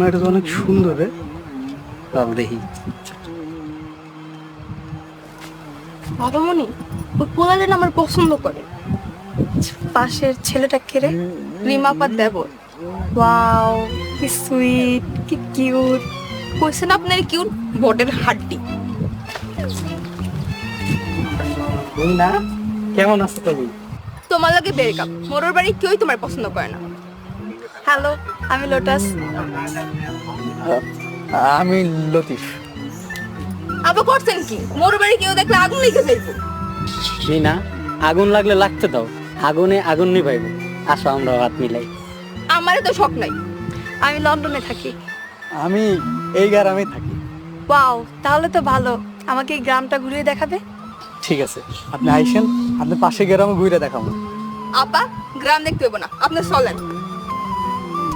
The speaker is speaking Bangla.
এটা তো অনেক সুন্দর রে। তাহলে দেখি। বাবামণি, ওই পোলালেন আমার পছন্দ করে। পাশের ছেলেটা কে রে? রিমাপার দেবর। ওয়াও, কি সুইট, কি কিউট। কইছে না আপনার কিউট বটের হাড্ডি। না, কেমন আছো তুমি? তোমার লাগে ব্রেকআপ, মোরর বাড়ি কেউই তোমার পছন্দ করে না। হ্যালো, আমি লোটাস। আমি লতিফ। আবার করছেন কি? মোর বাড়ি কেউ দেখলে আগুন লেগে যাইবো। না, আগুন লাগলে লাগতে দাও, আগুনে আগুন নিভাইব। আসো আমরা হাত মিলাই। আমারে তো শখ নাই। আমি লন্ডনে থাকি। আমি এই গ্রামে থাকি। ওয়াও, তাহলে তো ভালো। আমাকে এই গ্রামটা ঘুরিয়ে দেখাবে? ঠিক আছে, আপনি আইসেন, আপনি পাশে গ্রামে ঘুরে দেখাবো। আপা, গ্রাম দেখতে হইব না, আপনি চলেন।